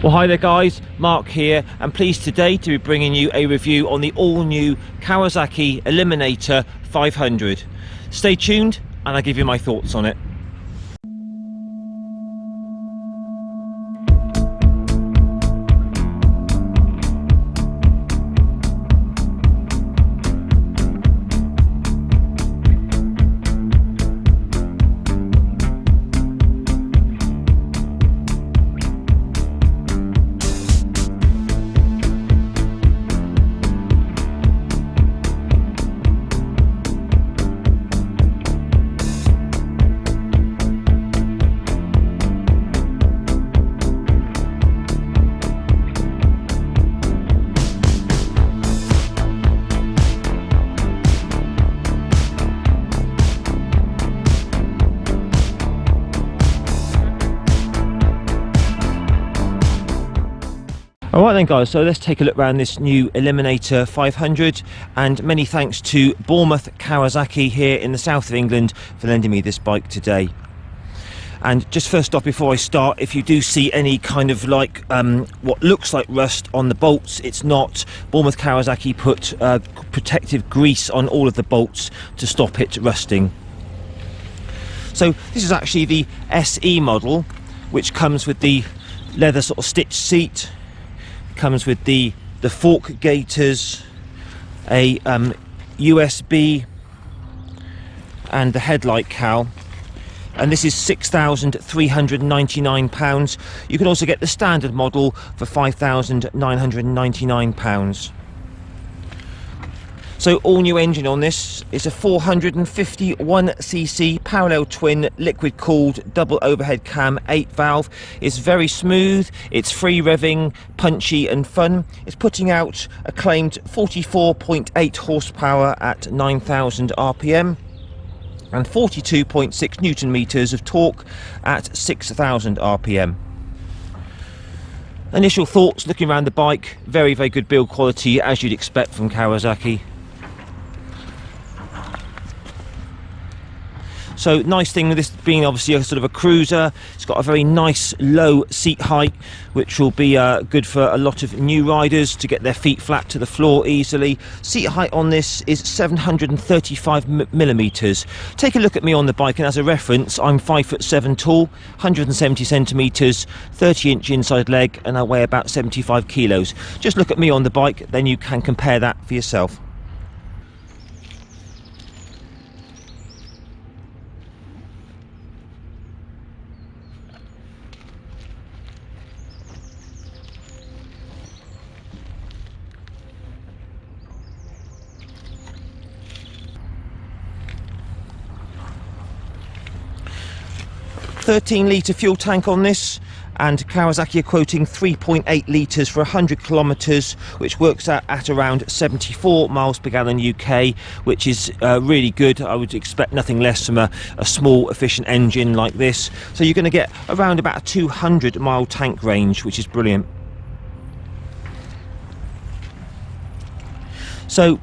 Well, hi there guys, Mark here, and pleased today to be bringing you a review on the all-new Kawasaki Eliminator 500. Stay tuned and I'll give you my thoughts on it. Alright then guys, so let's take a look around this new Eliminator 500, and many thanks to Bournemouth Kawasaki here in the south of England for lending me this bike today. And just first off, before I start, if you do see any kind of like what looks like rust on the bolts, it's not. Bournemouth Kawasaki put protective grease on all of the bolts to stop it rusting. So this is actually the SE model, which comes with the leather sort of stitched seat. Comes with the fork gaiters, a USB and the headlight cowl, and this is £6,399. You can also get the standard model for £5,999. So all new engine on this is a 451cc parallel twin liquid cooled double overhead cam 8 valve. It's very smooth, it's free revving, punchy and fun. It's putting out a claimed 44.8 horsepower at 9,000 RPM and 42.6 Newton meters of torque at 6,000 RPM. Initial thoughts looking around the bike, very good build quality as you'd expect from Kawasaki. So nice thing with this being obviously a sort of a cruiser, it's got a very nice low seat height, which will be good for a lot of new riders to get their feet flat to the floor easily. Seat height on this is 735 millimeters. Take a look at me on the bike, and as a reference, I'm 5'7" tall, 170 centimeters, 30-inch inside leg, and I weigh about 75 kilos. Just look at me on the bike, then you can compare that for yourself. .13 litre fuel tank on this, and Kawasaki are quoting 3.8 litres for 100 kilometres, which works out at around 74 miles per gallon UK, which is really good. I would expect nothing less from a small efficient engine like this. So you're going to get around about a 200 mile tank range, which is brilliant. So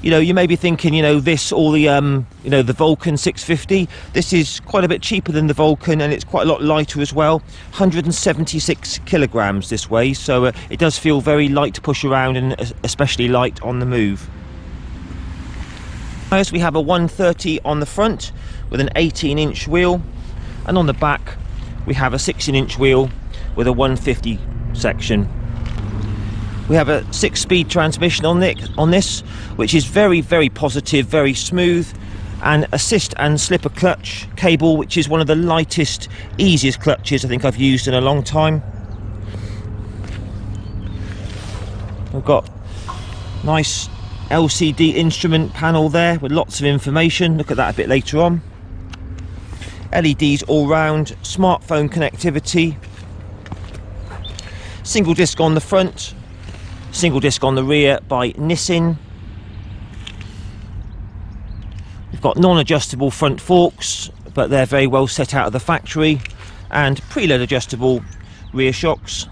you know, you may be thinking, you know, this or the, you know, the Vulcan 650. This is quite a bit cheaper than the Vulcan, and it's quite a lot lighter as well. 176 kilograms this way, so it does feel very light to push around, and especially light on the move. First, we have a 130 on the front with an 18-inch wheel, and on the back we have a 16-inch wheel with a 150 section. We have a 6-speed transmission on this, which is very positive, very smooth, and assist and slipper clutch cable, which is one of the lightest, easiest clutches I think I've used in a long time. We've got nice LCD instrument panel there with lots of information. Look at that a bit later on. LEDs all round, smartphone connectivity, single disc on the front, single disc on the rear by Nissin. We've got non-adjustable front forks, but they're very well set out of the factory, and preload adjustable rear shocks.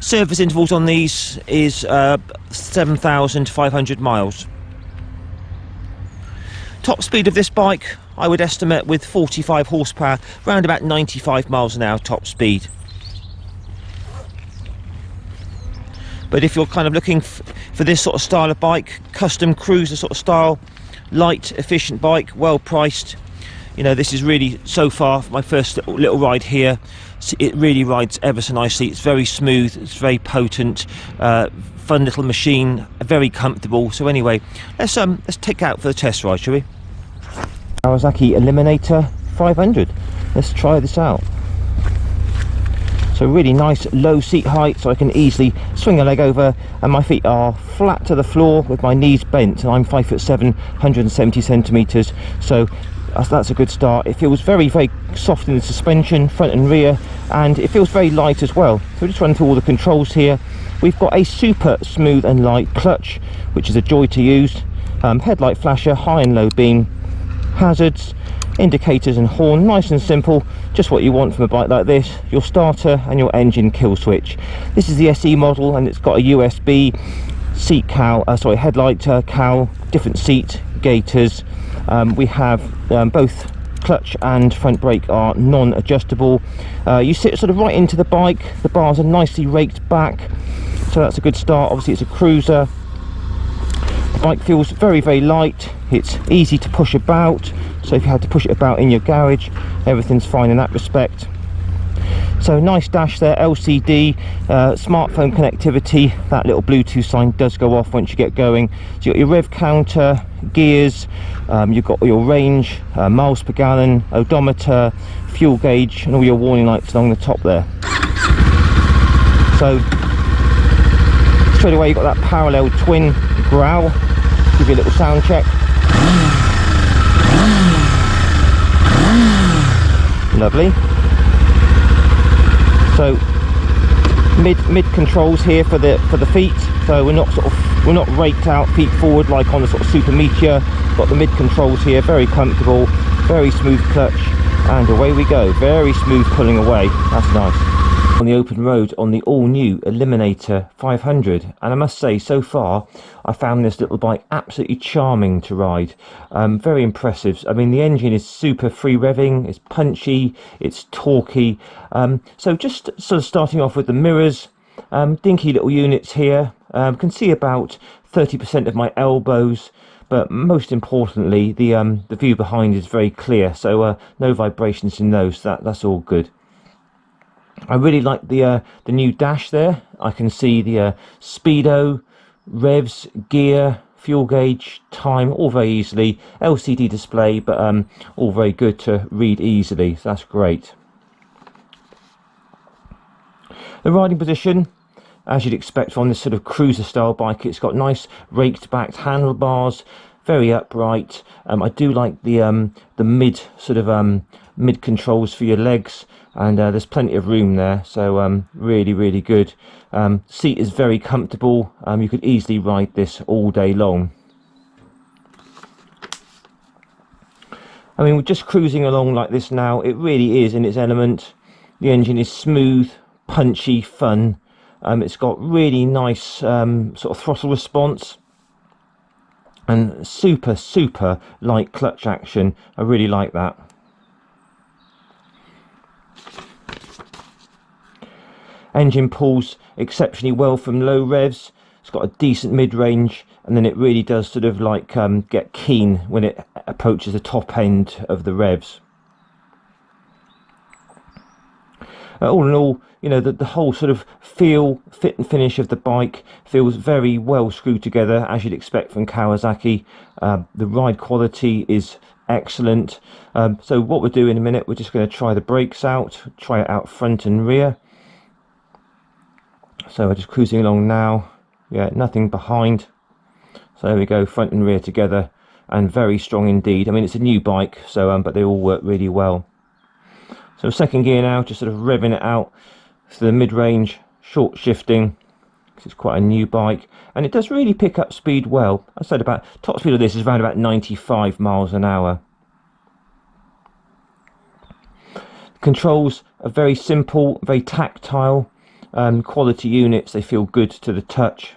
Service intervals on these is 7,500 miles. Top speed of this bike, I would estimate with 45 horsepower, around about 95 miles an hour top speed. But if you're kind of looking for this sort of style of bike, custom cruiser sort of style, light, efficient bike, well priced, you know, this is really, so far, my first little ride here, it really rides ever so nicely. It's very smooth, it's very potent, fun little machine, very comfortable. So anyway, let's take it out for the test ride, shall we? Kawasaki Eliminator 500. Let's try this out. So really nice low seat height, so I can easily swing a leg over, and my feet are flat to the floor with my knees bent, and I'm 5'7", 170 centimeters. So that's a good start. It feels very, very soft in the suspension, front and rear, and it feels very light as well. So we'll just run through all the controls here. We've got a super smooth and light clutch, which is a joy to use. Headlight flasher, high and low beam, hazards, indicators and horn, nice and simple, just what you want from a bike like this. Your starter and your engine kill switch. This is the SE model, and it's got a USB seat cowl, headlight cowl, different seat gaiters. We have both clutch and front brake are non-adjustable. You sit sort of right into the bike, the bars are nicely raked back, so that's a good start. Obviously it's a cruiser. The bike feels very, very light, it's easy to push about, so if you had to push it about in your garage, everything's fine in that respect. So nice dash there, LCD, smartphone connectivity. That little Bluetooth sign does go off once you get going. So you've got your rev counter, gears, you've got your range, miles per gallon, odometer, fuel gauge, and all your warning lights along the top there. So straight away you've got that parallel twin growl. Give you a little sound check. Lovely. So mid controls here for the feet, so we're not raked out feet forward like on the sort of Super Meteor. Got the mid controls here, very comfortable, very smooth clutch, and away we go. Very smooth pulling away, that's nice. On the open road on the all new Eliminator 500, and I must say, so far I found this little bike absolutely charming to ride. Very impressive. I mean, the engine is super free revving, it's punchy, it's torquey. So just sort of starting off with the mirrors, dinky little units here. Can see about 30% of my elbows, but most importantly the view behind is very clear, so no vibrations in those. That's all good. I really like the new dash there. I can see the speedo, revs, gear, fuel gauge, time, all very easily. LCD display, but all very good to read easily, so that's great. The riding position, as you'd expect from this sort of cruiser style bike, it's got nice raked backed handlebars, very upright. I do like the mid sort of mid controls for your legs, and there's plenty of room there, so really, really good. Seat is very comfortable. You could easily ride this all day long. I mean, we're just cruising along like this now. It really is in its element. The engine is smooth, punchy, fun. It's got really nice sort of throttle response, and super light clutch action. I really like that. Engine pulls exceptionally well from low revs. It's got a decent mid-range, and then it really does sort of like get keen when it approaches the top end of the revs. All in all, you know, the whole sort of feel, fit and finish of the bike feels very well screwed together, as you'd expect from Kawasaki. The ride quality is excellent. So what we'll do in a minute, we're just going to try the brakes out, try it out front and rear. So we're just cruising along now. Yeah, nothing behind. So there we go, front and rear together, and very strong indeed. I mean, it's a new bike, so but they all work really well. So second gear now, just sort of revving it out to the mid-range, short shifting, because it's quite a new bike, and it does really pick up speed well. I said about top speed of this is around about 95 miles an hour. Controls are very simple, very tactile. Quality units, they feel good to the touch.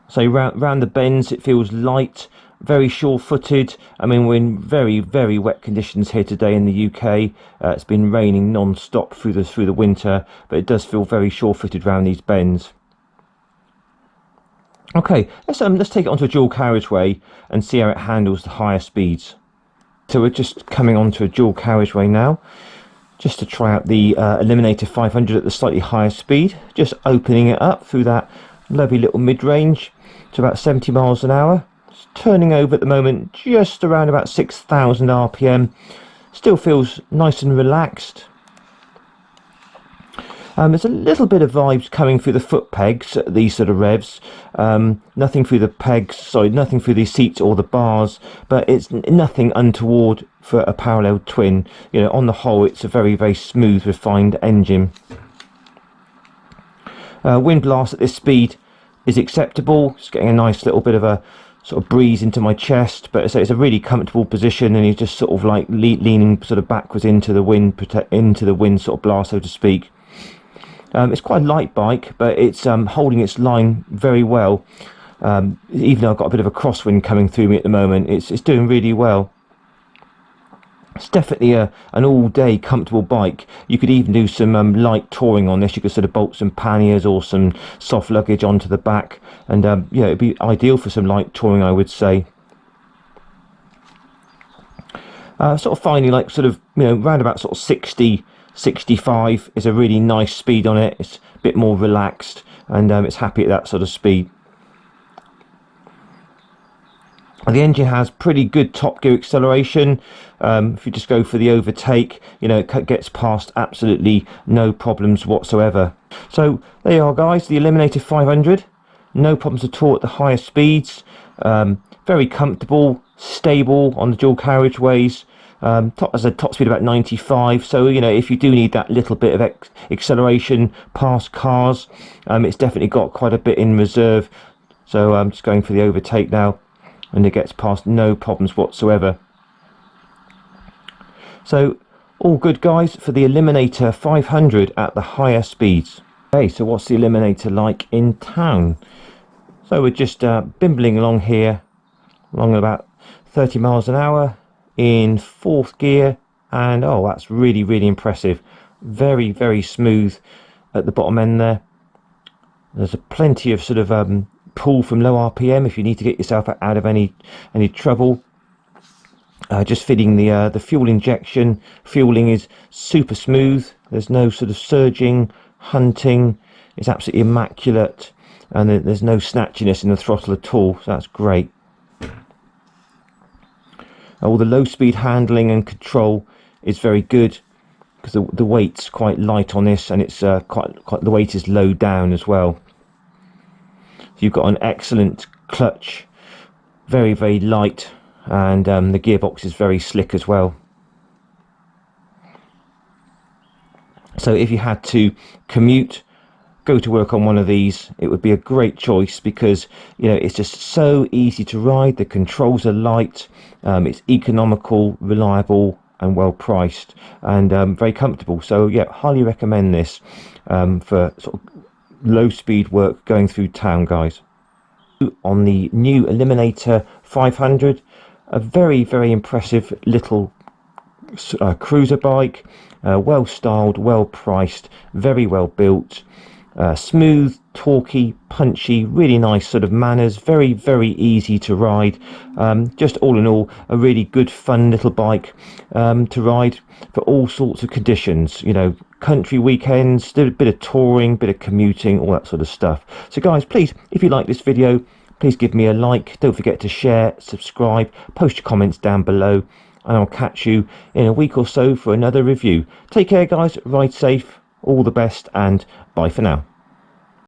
So round the bends it feels light, very sure-footed. I mean, we're in very, very wet conditions here today in the UK. It's been raining non-stop through the winter, but it does feel very sure-footed around these bends. Okay, let's take it onto a dual carriageway and see how it handles the higher speeds. So we're just coming onto a dual carriageway now, just to try out the Eliminator 500 at the slightly higher speed. Just opening it up through that lovely little mid-range to about 70 miles an hour. It's turning over at the moment just around about 6,000 RPM. Still feels nice and relaxed. There's a little bit of vibes coming through the foot pegs at these sort of revs. Nothing through the pegs, sorry, nothing through the seats or the bars, but it's nothing untoward for a parallel twin. You know, on the whole, it's a very, very smooth, refined engine. Wind blast at this speed is acceptable. It's getting a nice little bit of a sort of breeze into my chest, but it's a really comfortable position, and you're just sort of like leaning sort of backwards into the wind, sort of blast, so to speak. It's quite a light bike, but it's holding its line very well. Even though I've got a bit of a crosswind coming through me at the moment, it's doing really well. It's definitely an all-day comfortable bike. You could even do some light touring on this. You could sort of bolt some panniers or some soft luggage onto the back, and yeah, it'd be ideal for some light touring, I would say. Sort of finding like sort of, you know, round about sort of 60, 65 is a really nice speed on it. It's a bit more relaxed, and it's happy at that sort of speed. The engine has pretty good top gear acceleration. If you just go for the overtake, you know, it gets past absolutely no problems whatsoever. So there you are, guys, the Eliminator 500. No problems at all at the higher speeds. Very comfortable, stable on the dual carriageways. As a top speed about 95, so you know, if you do need that little bit of acceleration past cars, it's definitely got quite a bit in reserve. So I'm just going for the overtake now, and it gets past no problems whatsoever. So all good, guys, for the Eliminator 500 at the higher speeds. Okay, so what's the Eliminator like in town? So we're just bimbling along here, along at about 30 miles an hour in 4th gear, and oh, that's really, really impressive. Very, very smooth at the bottom end there. There's plenty of sort of pull from low RPM if you need to get yourself out of any trouble. Just fitting the fuel injection. Fueling is super smooth. There's no sort of surging, hunting. It's absolutely immaculate, and there's no snatchiness in the throttle at all, so that's great. All the low speed handling and control is very good, because the weight's quite light on this, and it's quite the weight is low down as well. So you've got an excellent clutch, very, very light, and the gearbox is very slick as well. So if you had to commute, go to work on one of these, it would be a great choice, because you know, it's just so easy to ride. The controls are light, it's economical, reliable, and well priced, and very comfortable. So yeah, highly recommend this for sort of low speed work going through town, guys. On the new Eliminator 500, a very, very impressive little cruiser bike, well styled, well priced, very well built. Smooth, torquey, punchy, really nice sort of manners, very, very easy to ride. Just all in all, a really good, fun little bike to ride for all sorts of conditions. You know, country weekends, do a bit of touring, bit of commuting, all that sort of stuff. So guys, please, if you like this video, please give me a like. Don't forget to share, subscribe, post your comments down below, and I'll catch you in a week or so for another review. Take care, guys, ride safe, all the best, and bye for now.